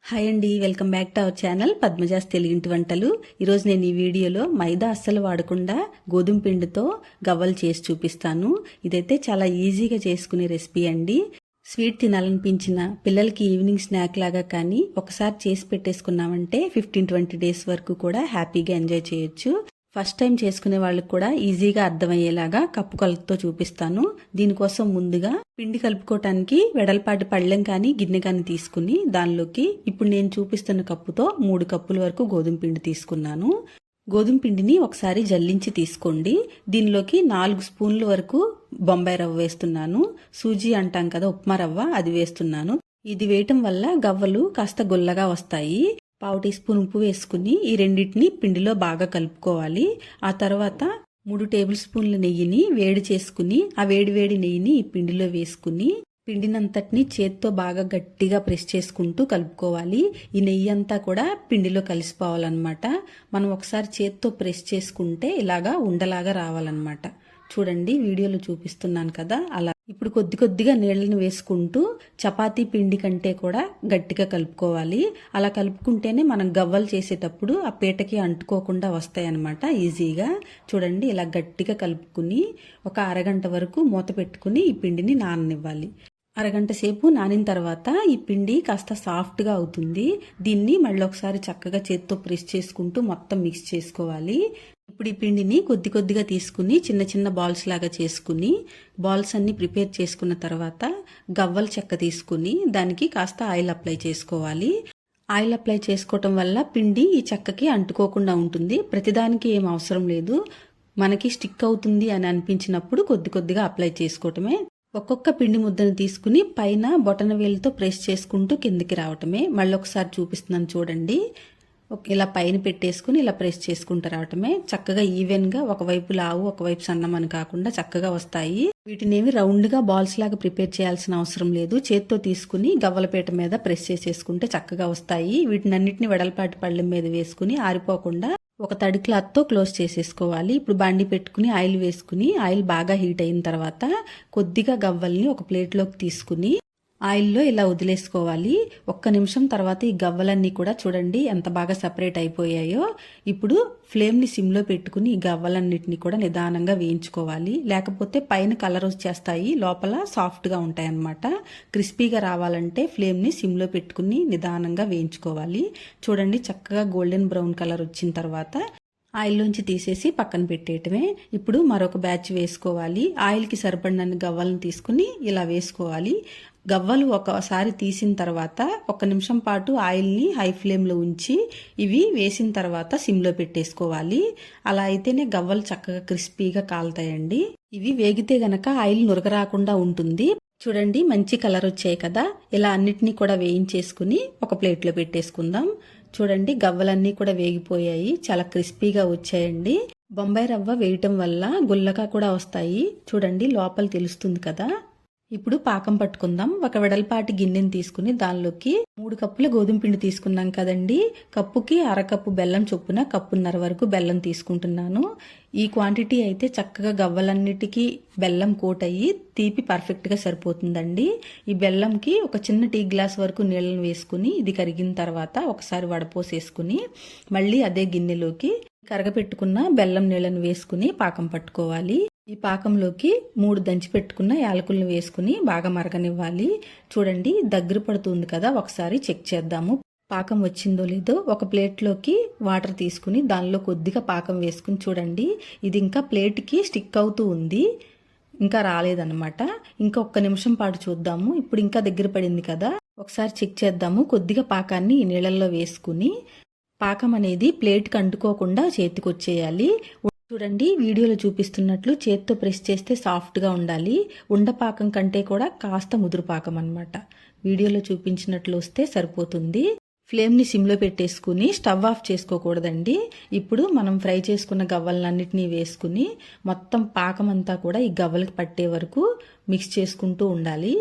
Hi అండి, welcome back to our channel Padmaja's తెలుగింటి వంటలు. ఈరోజు నేను ఈ వీడియోలో మైదా అస్సలు వాడకుండా గోధుమ పిండితో గవ్వలు చేసి చూపిస్తాను. ఇదైతే చాలా ఈజీగా చేసుకునే రెసిపీ అండి. స్వీట్ తినాలనిపించిన పిల్లలకి ఈవినింగ్ స్నాక్ లాగా కానీ ఒకసారి చేసి పెట్టేసుకున్నామంటే 15-20 డేస్ వరకు కూడా హ్యాపీగా ఎంజాయ్ చేయొచ్చు. ఫస్ట్ టైం చేసుకునే వాళ్ళకి కూడా ఈజీగా అర్థమయ్యేలాగా కప్పు కొలతతో చూపిస్తాను. దీనికోసం ముందుగా పిండి కలుపుకోవటానికి వెడల్పాటి పళ్ళెం కానీ గిన్నె కానీ తీసుకుని దానిలోకి ఇప్పుడు నేను చూపిస్తున్న కప్పుతో 3 కప్పుల వరకు గోధుమ పిండి తీసుకున్నాను. గోధుమ పిండిని ఒకసారి జల్లించి తీసుకోండి. దీనిలోకి 4 స్పూన్ల వరకు బొంబాయి రవ్వ వేస్తున్నాను. సూజీ అంటాం కదా, ఉప్మా రవ్వ, అది వేస్తున్నాను. ఇది వేయటం వల్ల గవ్వలు కాస్త గుల్లగా వస్తాయి. 1/2 టీ స్పూన్ ఉప్పు వేసుకుని ఈ రెండింటిని పిండిలో బాగా కలుపుకోవాలి. ఆ తర్వాత 3 టేబుల్ స్పూన్ల నెయ్యిని వేడి చేసుకుని ఆ వేడి నెయ్యిని ఈ పిండిలో వేసుకుని పిండినంతటిని చేత్తో బాగా గట్టిగా ప్రెస్ చేసుకుంటూ కలుపుకోవాలి. ఈ నెయ్యి అంతా కూడా పిండిలో కలిసిపోవాలన్నమాట. మనం ఒకసారి చేత్తో ప్రెస్ చేసుకుంటే ఇలాగా ఉండలాగా రావాలన్నమాట. చూడండి, వీడియోలో చూపిస్తున్నాను కదా అలా. ఇప్పుడు కొద్దిగా నీళ్ళని వేసుకుంటూ చపాతీ పిండి కంటే కూడా గట్టిగా కలుపుకోవాలి. అలా కలుపుకుంటేనే మనం గవ్వలు చేసేటప్పుడు ఆ పీటకి అంటుకోకుండా వస్తాయి అన్నమాట ఈజీగా. చూడండి, ఇలా గట్టిగా కలుపుకుని ఒక అరగంట వరకు మూత పెట్టుకుని ఈ పిండిని నాననివ్వాలి. అరగంట సేపు నానిన తర్వాత ఈ పిండి కాస్త సాఫ్ట్గా అవుతుంది. దీన్ని మళ్ళీ ఒకసారి చక్కగా చేత్తో ప్రెస్ చేసుకుంటూ మొత్తం మిక్స్ చేసుకోవాలి. ఇప్పుడు ఈ పిండిని కొద్దిగా తీసుకుని చిన్న బాల్స్ లాగా చేసుకుని బాల్స్ అన్ని ప్రిపేర్ చేసుకున్న తర్వాత గవ్వల చెక్క తీసుకుని దానికి కాస్త ఆయిల్ అప్లై చేసుకోవాలి. ఆయిల్ అప్లై చేసుకోవటం వల్ల పిండి ఈ చెక్కకి అంటుకోకుండా ఉంటుంది. ప్రతిదానికి ఏం అవసరం లేదు. మనకి స్టిక్ అవుతుంది అని అనిపించినప్పుడు కొద్దిగా అప్లై చేసుకోవటమే. ఒక్కొక్క పిండి ముద్దను తీసుకుని పైన బొటన వేలుతో ప్రెస్ చేసుకుంటూ కిందికి రావటమే. మళ్ళీ ఒకసారి చూపిస్తున్నాను చూడండి. ఇలా పైన పెట్టేసుకుని ఇలా ప్రెస్ చేసుకుంటూ రావటమే. చక్కగా ఈవెన్గా ఒకవైపు లావు ఒకవైపు సన్నం అని కాకుండా చక్కగా వస్తాయి. వీటిని ఏమి రౌండ్గా బాల్స్ లాగా ప్రిపేర్ చేయాల్సిన అవసరం లేదు. చేత్తో తీసుకుని గవ్వలపేట మీద ప్రెస్ చేసేసుకుంటే చక్కగా వస్తాయి. వీటిని అన్నిటిని వెడల్పాటి పళ్ళెం మీద వేసుకుని ఆరిపోకుండా ఒక తడి క్లాత్తో క్లోజ్ చేసేసుకోవాలి. ఇప్పుడు బాండి పెట్టుకుని ఆయిల్ వేసుకుని ఆయిల్ బాగా హీట్ అయిన తర్వాత కొద్దిగా గవ్వల్ని ఒక ప్లేట్లోకి తీసుకుని ఆయిల్లో ఇలా వదిలేసుకోవాలి. 1 నిమిషం తర్వాత ఈ గవ్వలన్నీ కూడా చూడండి ఎంత బాగా సపరేట్ అయిపోయాయో. ఇప్పుడు ఫ్లేమ్ని సిమ్లో పెట్టుకుని ఈ గవ్వలన్నిటిని కూడా నిదానంగా వేయించుకోవాలి. లేకపోతే పైన కలర్ వచ్చేస్తాయి, లోపల సాఫ్ట్గా ఉంటాయి అన్నమాట. క్రిస్పీగా రావాలంటే ఫ్లేమ్ని సిమ్లో పెట్టుకుని నిదానంగా వేయించుకోవాలి. చూడండి, చక్కగా గోల్డెన్ బ్రౌన్ కలర్ వచ్చిన తర్వాత ఆయిల్లోంచి తీసేసి పక్కన పెట్టేయటమే. ఇప్పుడు మరొక బ్యాచ్ వేసుకోవాలి. ఆయిల్కి సరిపడినన్ని గవ్వలను తీసుకుని ఇలా వేసుకోవాలి. గవ్వలు ఒకసారి తీసిన తర్వాత 1 నిమిషం పాటు ఆయిల్ని హై ఫ్లేమ్లో ఉంచి ఇవి వేసిన తర్వాత సిమ్లో పెట్టేసుకోవాలి. అలా అయితేనే గవ్వలు చక్కగా క్రిస్పీగా కాలుతాయండి. ఇవి వేగితే గనక ఆయిల్ నురగరాకుండా ఉంటుంది. చూడండి, మంచి కలర్ వచ్చాయి కదా. ఇలా అన్నిటినీ కూడా వేయించేసుకుని ఒక ప్లేట్లో పెట్టేసుకుందాం. చూడండి, గవ్వలన్నీ కూడా వేగిపోయాయి, చాలా క్రిస్పీగా వచ్చాయండి. బొంబాయి రవ్వ వేయటం వల్ల గుల్లగా కూడా వస్తాయి. చూడండి, లోపల తెలుస్తుంది కదా. ఇప్పుడు పాకం పట్టుకుందాం. ఒక వెడల్పాటి గిన్నెని తీసుకుని దానిలోకి 3 కప్పుల గోధుమ పిండి తీసుకున్నాం కదండి. కప్పుకి అరకప్పు బెల్లం చొప్పున 1.5 కప్పుల వరకు బెల్లం తీసుకుంటున్నాను. ఈ క్వాంటిటీ అయితే చక్కగా గవ్వలన్నిటికీ బెల్లం కోట్ అయ్యి తీపి పర్ఫెక్ట్గా సరిపోతుందండి. ఈ బెల్లంకి ఒక చిన్న టీ గ్లాస్ వరకు నీళ్ళని వేసుకుని ఇది కరిగిన తర్వాత ఒకసారి వడపోసేసుకుని మళ్ళీ అదే గిన్నెలోకి కరగపెట్టుకున్న బెల్లం నీళ్ళని వేసుకుని పాకం పట్టుకోవాలి. ఈ పాకంలోకి 3 దంచి పెట్టుకున్న యాలకులను వేసుకుని బాగా మరగనివ్వాలి. చూడండి, దగ్గర పడుతుంది కదా, ఒకసారి చెక్ చేద్దాము పాకం వచ్చిందో లేదో. ఒక ప్లేట్లోకి వాటర్ తీసుకుని దానిలో కొద్దిగా పాకం వేసుకుని చూడండి, ఇది ఇంకా ప్లేట్కి స్టిక్ అవుతూ ఉంది, ఇంకా రాలేదన్నమాట. ఇంకా 1 నిమిషం పాటు చూద్దాము. ఇప్పుడు ఇంకా దగ్గర పడింది కదా, ఒకసారి చెక్ చేద్దాము. కొద్దిగా పాకాన్ని ఈ నీళ్ళల్లో వేసుకుని పాకం అనేది ప్లేట్కి అంటుకోకుండా చేతికి వచ్చేయాలి. చూడండి, వీడియోలో చూపిస్తున్నట్లు చేత్తో ప్రెస్ చేస్తే సాఫ్ట్గా ఉండాలి. ఉండపాకం కంటే కూడా కాస్త ముదురు పాకం అన్నమాట. వీడియోలో చూపించినట్లు వస్తే సరిపోతుంది. ఫ్లేమ్ని సిమ్లో పెట్టేసుకుని స్టవ్ ఆఫ్ చేసుకోకూడదండి. ఇప్పుడు మనం ఫ్రై చేసుకున్న గవ్వలన్నిటినీ వేసుకుని మొత్తం పాకం అంతా కూడా ఈ గవ్వలకి పట్టే వరకు మిక్స్ చేసుకుంటూ ఉండాలి.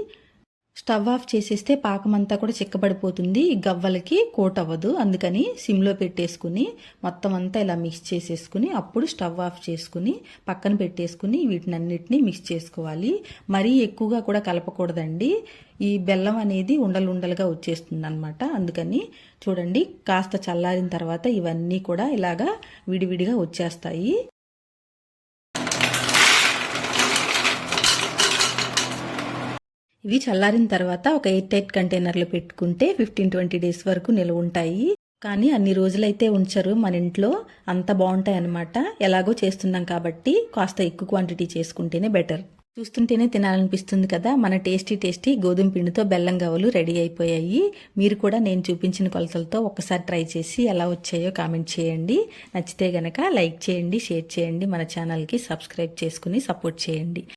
స్టవ్ ఆఫ్ చేసేస్తే పాకం అంతా కూడా చిక్కబడిపోతుంది, ఈ గవ్వలకి కోట్ అవ్వదు. అందుకని సిమ్లో పెట్టేసుకుని మొత్తం అంతా ఇలా మిక్స్ చేసేసుకుని అప్పుడు స్టవ్ ఆఫ్ చేసుకుని పక్కన పెట్టేసుకుని వీటినన్నిటిని మిక్స్ చేసుకోవాలి. మరీ ఎక్కువగా కూడా కలపకూడదండి, ఈ బెల్లం అనేది ఉండలుండలుగా వచ్చేస్తుంది అనమాట. అందుకని చూడండి, కాస్త చల్లారిన తర్వాత ఇవన్నీ కూడా ఇలాగా విడివిడిగా వచ్చేస్తాయి. ఇవి చల్లారిన తర్వాత ఒక ఎయిర్ టైట్ కంటైనర్లో పెట్టుకుంటే 15-20 డేస్ వరకు నిల్వ ఉంటాయి. కానీ అన్ని రోజులైతే ఉంచరు మన ఇంట్లో, అంత బాగుంటాయి అన్నమాట. ఎలాగో చేస్తున్నాం కాబట్టి కాస్త ఎక్కువ క్వాంటిటీ చేసుకుంటేనే బెటర్. చూస్తుంటేనే తినాలనిపిస్తుంది కదా. మన టేస్టీ గోధుమ పిండితో బెల్లం గవ్వలు రెడీ అయిపోయాయి. మీరు కూడా నేను చూపించిన కొలతలతో ఒక్కసారి ట్రై చేసి ఎలా వచ్చాయో కామెంట్ చేయండి. నచ్చితే గనక లైక్ చేయండి, షేర్ చేయండి, మన ఛానల్కి సబ్స్క్రైబ్ చేసుకుని సపోర్ట్ చేయండి.